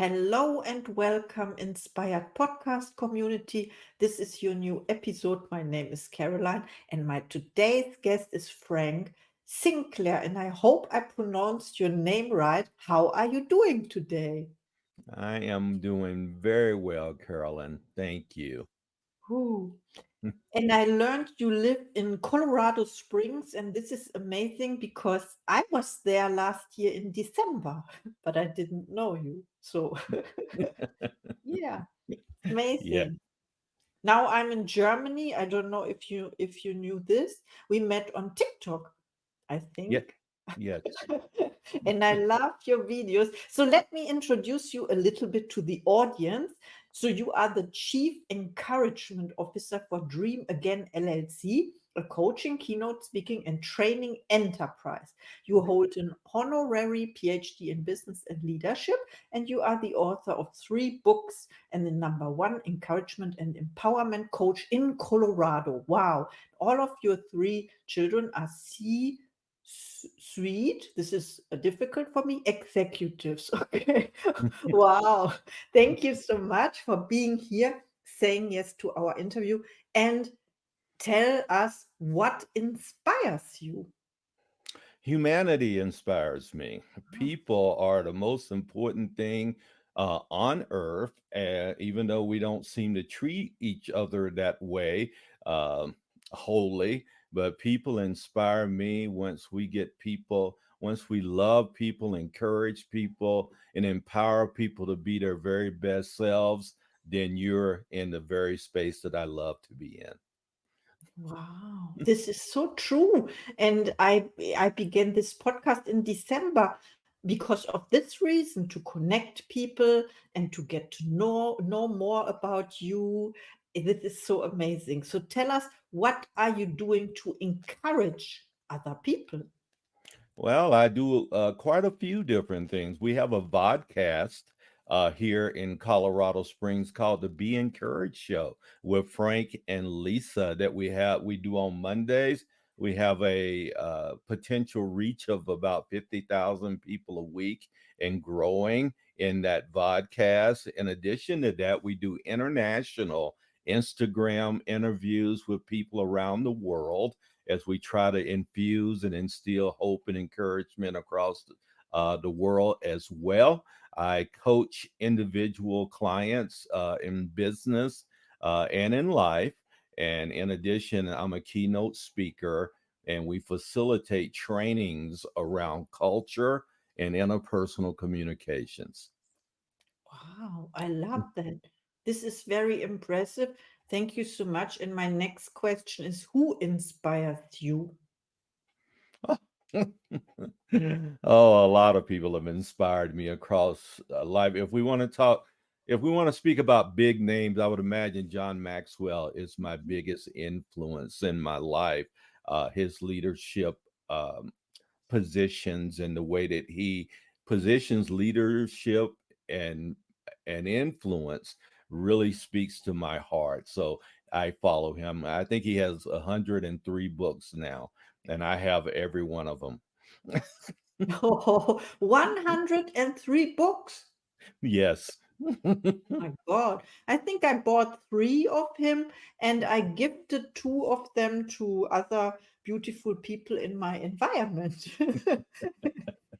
Hello and welcome, Inspired Podcast community. This is your new episode. My name is Caroline, and my today's guest is Frank Sinclair. And I hope I pronounced your name right. How are you doing today? I am doing very well, Carolyn. Thank you. Ooh. And I learned you live in Colorado Springs, and this is amazing because I was there last year in December, but I didn't know you. So, yeah, Yeah, amazing. Now I'm in Germany. I don't know if you knew this. We met on TikTok, I yeah, think. yes. And I love your videos. So let me introduce you a little bit to the audience. So you are the Chief Encouragement Officer for Dream Again LLC, a coaching, keynote speaking, and training enterprise. You hold an honorary PhD in business and leadership, and you are the author of 3 books and the #1 encouragement and empowerment coach in Colorado. Wow. All of your 3 children are sweet. This is difficult for me. Executives. Okay. Wow. Thank you so much for being here, saying yes to our interview, and tell us what inspires you. Humanity inspires me. People are the most important thing on earth, even though we don't seem to treat each other that way wholly. But people inspire me once we love people, encourage people, and empower people to be their very best selves, then you're in the very space that I love to be in. Wow, this is so true. And I began this podcast in December because of this reason, to connect people and to get to know more about you. This is so amazing. So tell us, what are you doing to encourage other people? Well, I do quite a few different things. We have a vodcast here in Colorado Springs called the Be Encouraged Show with Frank and Lisa that we do on Mondays. We have a potential reach of about 50,000 people a week and growing in that vodcast. In addition to that, we do international Instagram interviews with people around the world as we try to infuse and instill hope and encouragement across the world as well. I coach individual clients in business and in life. And in addition, I'm a keynote speaker, and we facilitate trainings around culture and interpersonal communications. Wow, I love that. This is very impressive. Thank you so much. And my next question is, who inspires you? Oh, a lot of people have inspired me across life. If we want to speak about big names, I would imagine John Maxwell is my biggest influence in my life. His leadership positions and the way that he positions leadership and and influence really speaks to my heart. So I follow him. I think he has 103 books now, and I have every one of them. Oh, 103 books. Yes. My God. I think I bought 3 of him and I gifted 2 of them to other beautiful people in my environment.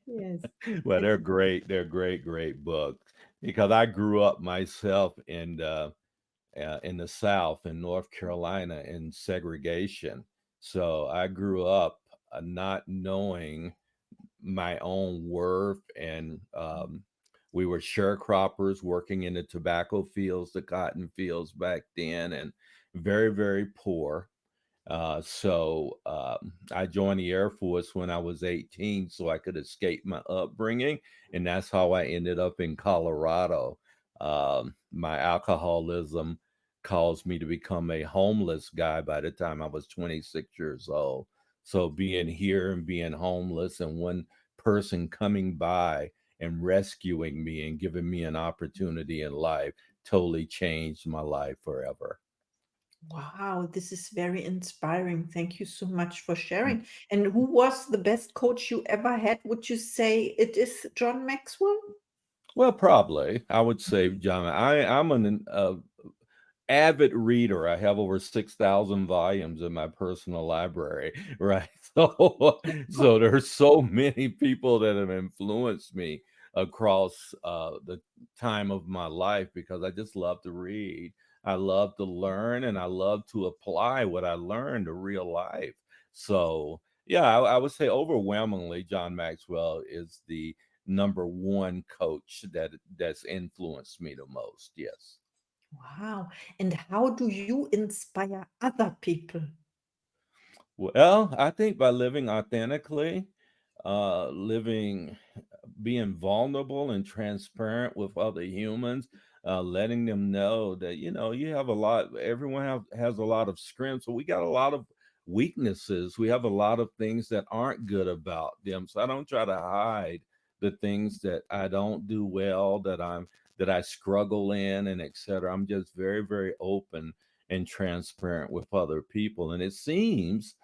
Yes. Well, I they're think. great. They're great, great books because I grew up myself in the South in North Carolina in segregation. So I grew up not knowing my own worth, and we were sharecroppers working in the tobacco fields, the cotton fields back then, and very, very poor. I joined the Air Force when I was 18 so I could escape my upbringing. And that's how I ended up in Colorado. My alcoholism caused me to become a homeless guy by the time I was 26 years old. So being here and being homeless and one person coming by and rescuing me and giving me an opportunity in life totally changed my life forever. Wow, this is very inspiring. Thank you so much for sharing. And who was the best coach you ever had? Would you say it is John Maxwell? Well, probably I would say, John. I'm an avid reader. I have over 6,000 volumes in my personal library, right? So there's so many people that have influenced me across the time of my life because I just love to read. I love to learn and I love to apply what I learned to real life. So, yeah, I would say overwhelmingly John Maxwell is the number one coach that's influenced me the most. Yes. Wow. And how do you inspire other people? Well, I think by living authentically, living, being vulnerable and transparent with other humans, letting them know that you have a lot. Everyone has a lot of strengths, but we got a lot of weaknesses. We have a lot of things that aren't good about them. So I don't try to hide the things that I don't do well, that I struggle in, and etc. I'm just very, very open and transparent with other people, and it seems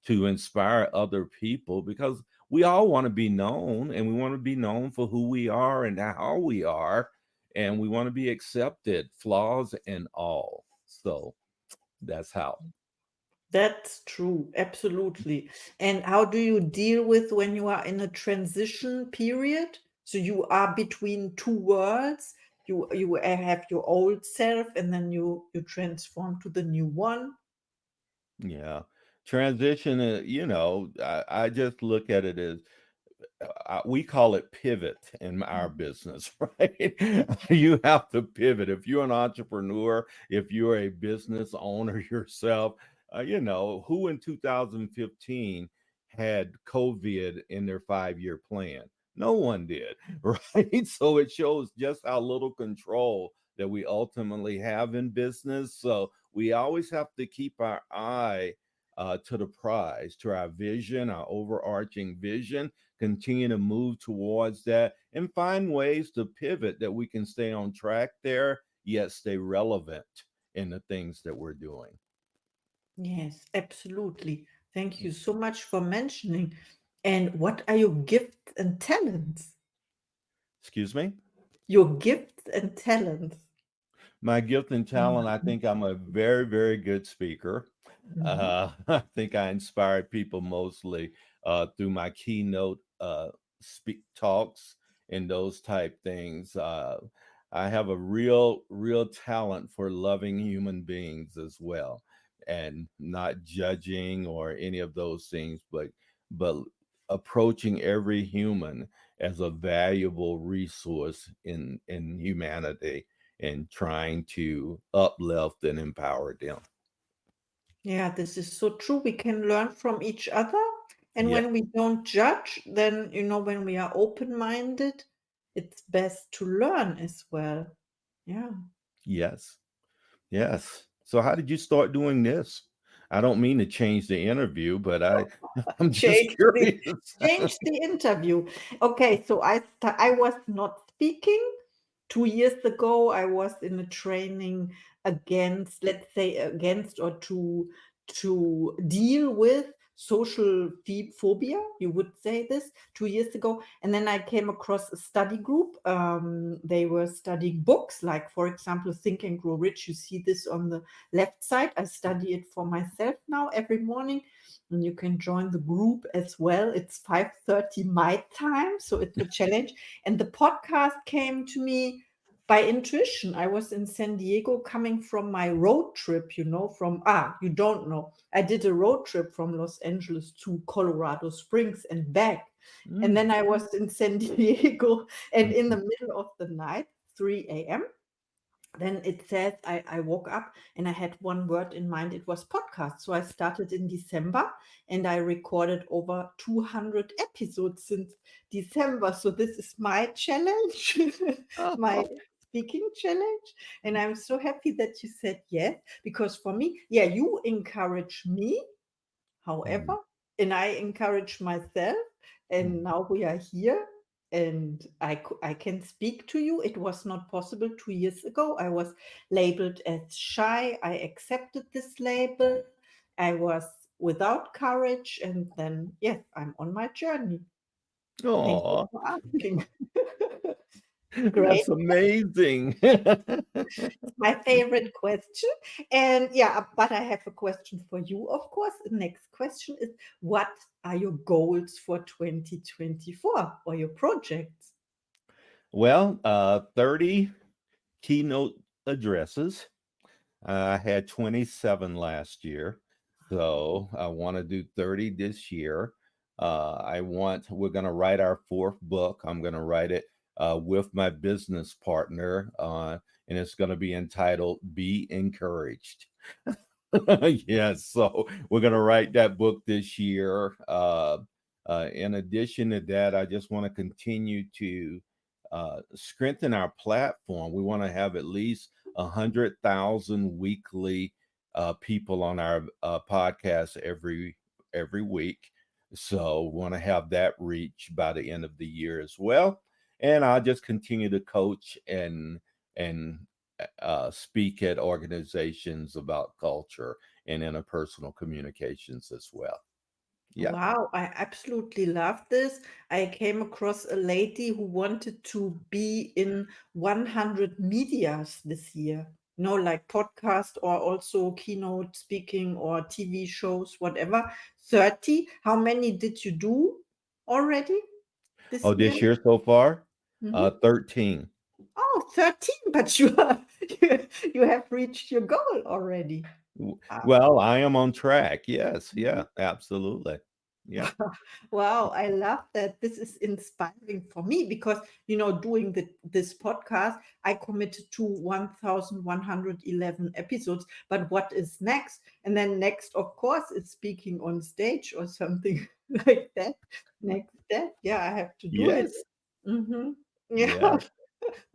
to inspire other people because we all want to be known and we want to be known for who we are and how we are, and we want to be accepted, flaws and all. So that's how. That's true, absolutely. And how do you deal with when you are in a transition period? So you are between two worlds. You have your old self, and then you transform to the new one. Yeah, transition, I just look at it as we call it pivot in our business, right? You have to pivot. If you're an entrepreneur, if you're a business owner yourself, who in 2015 had COVID in their 5-year plan? No one did, right? So it shows just how little control that we ultimately have in business. So we always have to keep our eye to the prize, to our vision, our overarching vision, continue to move towards that and find ways to pivot that we can stay on track there, yet stay relevant in the things that we're doing. Yes, absolutely. Thank you so much for mentioning. And what are your gifts and talents? Excuse me? Your gifts and talents. My gift and talent, I think I'm a very, very good speaker. Mhm. I think I inspire people mostly through my keynote speak talks and those type things. I have a real, real talent for loving human beings as well, and not judging or any of those things, but approaching every human as a valuable resource in humanity and trying to uplift and empower them. Yeah, this is so true. We can learn from each other. And Yeah. when we don't judge, then, when we are open-minded, it's best to learn as well. Yeah. Yes. Yes. So how did you start doing this? I don't mean to change the interview, but I'm just Change the curious. change the interview. Okay, so I was not speaking. 2 years ago, I was in a training against, let's say, against or to deal with social phobia. You would say this 2 years ago, and then I came across a study group. They were studying books, like for example, Think and Grow Rich. You see this on the left side. I study it for myself now every morning, and you can join the group as well. It's 5:30 my time, so it's a challenge. And the podcast came to me by intuition. I was in San Diego coming from my road trip, you don't know. I did a road trip from Los Angeles to Colorado Springs and back. And Mm. then I was in San Diego, and in the middle of the night, 3 a.m., then it said I woke up and I had one word in mind. It was podcast. So I started in December and I recorded over 200 episodes since December. So this is my challenge, my Oh. speaking challenge. And I'm so happy that you said yes, because for me, yeah, you encourage me, Mm, however, and I encourage myself. And mm. now we are here, and I can speak to you. It was not possible 2 years ago. I was labeled as shy. I accepted this label. I was without courage. And then, yes, I'm on my journey. Thank you Aw. for asking. Great. That's amazing. My favorite question. And yeah, but I have a question for you, of course. The next question is, what are your goals for 2024 or your projects? Well, 30 keynote addresses. I had 27 last year, so I want to do 30 this year. We're going to write our fourth book. I'm going to write it with my business partner, and it's going to be entitled Be Encouraged. Yes, so we're going to write that book this year. In addition to that, I just want to continue to strengthen our platform. We want to have at least 100,000 weekly people on our podcast every week. So want to have that reach by the end of the year as well. And I'll just continue to coach and speak at organizations about culture and interpersonal communications as well. Yeah. Wow, I absolutely love this. I came across a lady who wanted to be in 100 medias this year. No, like podcast or also keynote speaking or TV shows, whatever. 30. How many did you do already this Oh, year? this year so far, Mhm. 13. Oh, 13, but you have reached your goal already. Wow. Well, I am on track. Yes. Yeah, absolutely. Yeah. Wow, I love that. This is inspiring for me because, doing this podcast, I committed to 1,111 episodes. But what is next? And then next, of course, is speaking on stage or something like that. Next step. Yeah, I have to do it. Yes. Hmm. Yeah. Yeah.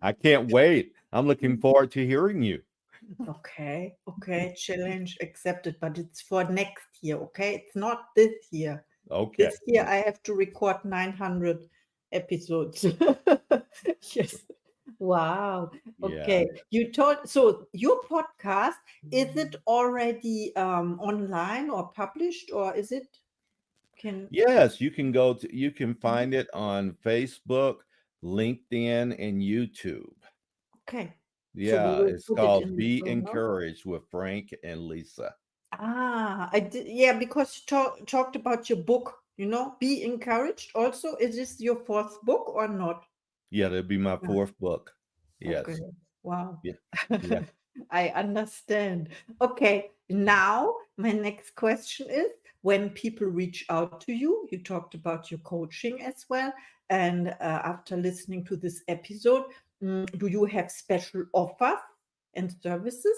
I can't wait. I'm looking forward to hearing you. Okay, okay, challenge accepted, but it's for next year, okay? It's not this year. Okay. This year I have to record 900 episodes. Yes. Wow. Yeah. Okay. So your podcast, is it already online or published, or is it can Yes, you can find it on Facebook, LinkedIn, and YouTube. okay. So we Yeah, will it's put it called in the Be show notes. Encouraged with Frank and Lisa. I did, yeah, because you talked about your book, Be Encouraged. Also, is this your fourth book or not? Yeah, that'll be my Yeah. fourth book. Okay. Yes. Wow. Yeah. Yeah. I understand. Okay. Now, my next question is, when people reach out to you, you talked about your coaching as well. And after listening to this episode, do you have special offers and services?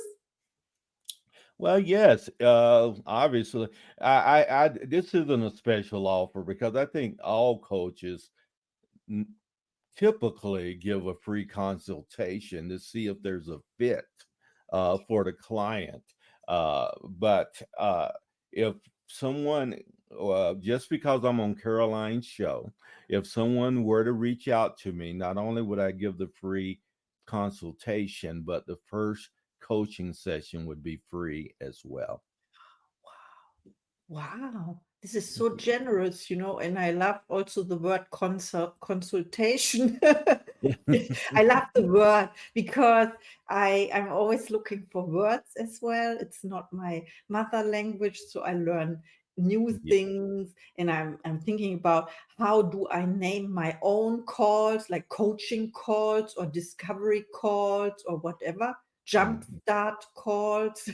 Well, yes. Obviously, this isn't a special offer because I think all coaches n- typically give a free consultation to see if there's a fit for the client. But if someone, just because I'm on Caroline's show, if someone were to reach out to me, not only would I give the free consultation, but the first coaching session would be free as well. Wow, this is so generous, and I love also the word consultation. I love the word because I'm always looking for words as well. It's not my mother language, so I learn new Yeah. things, and I'm thinking about how do I name my own calls, like coaching calls or discovery calls or whatever, jump Mhm. start calls,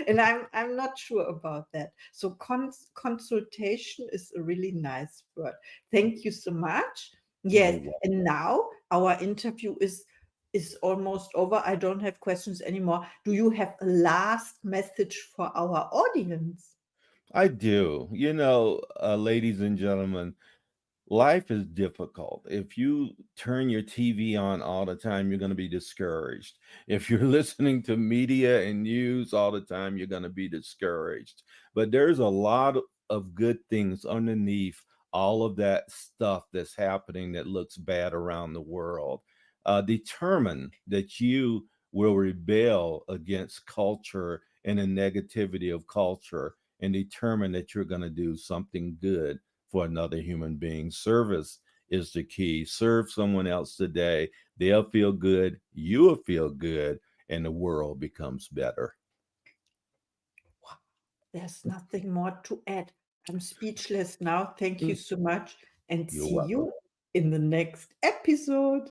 and I'm not sure about that. So consultation is a really nice word. Thank you so much. You're Yes, welcome. and now our interview is almost over. I don't have questions anymore. Do you have a last message for our audience? I do. Ladies and gentlemen, life is difficult. If you turn your TV on all the time, you're going to be discouraged. If you're listening to media and news all the time, you're going to be discouraged. But there's a lot of good things underneath all of that stuff that's happening that looks bad around the world. Determine that you will rebel against culture and the negativity of culture, and determine that you're going to do something good for another human being. Service is the key. Serve someone else today They'll feel good, you'll feel good, and the world becomes better. There's nothing more to add. I'm speechless now. Thank you Mm, so much, and You're see welcome. you in the next episode.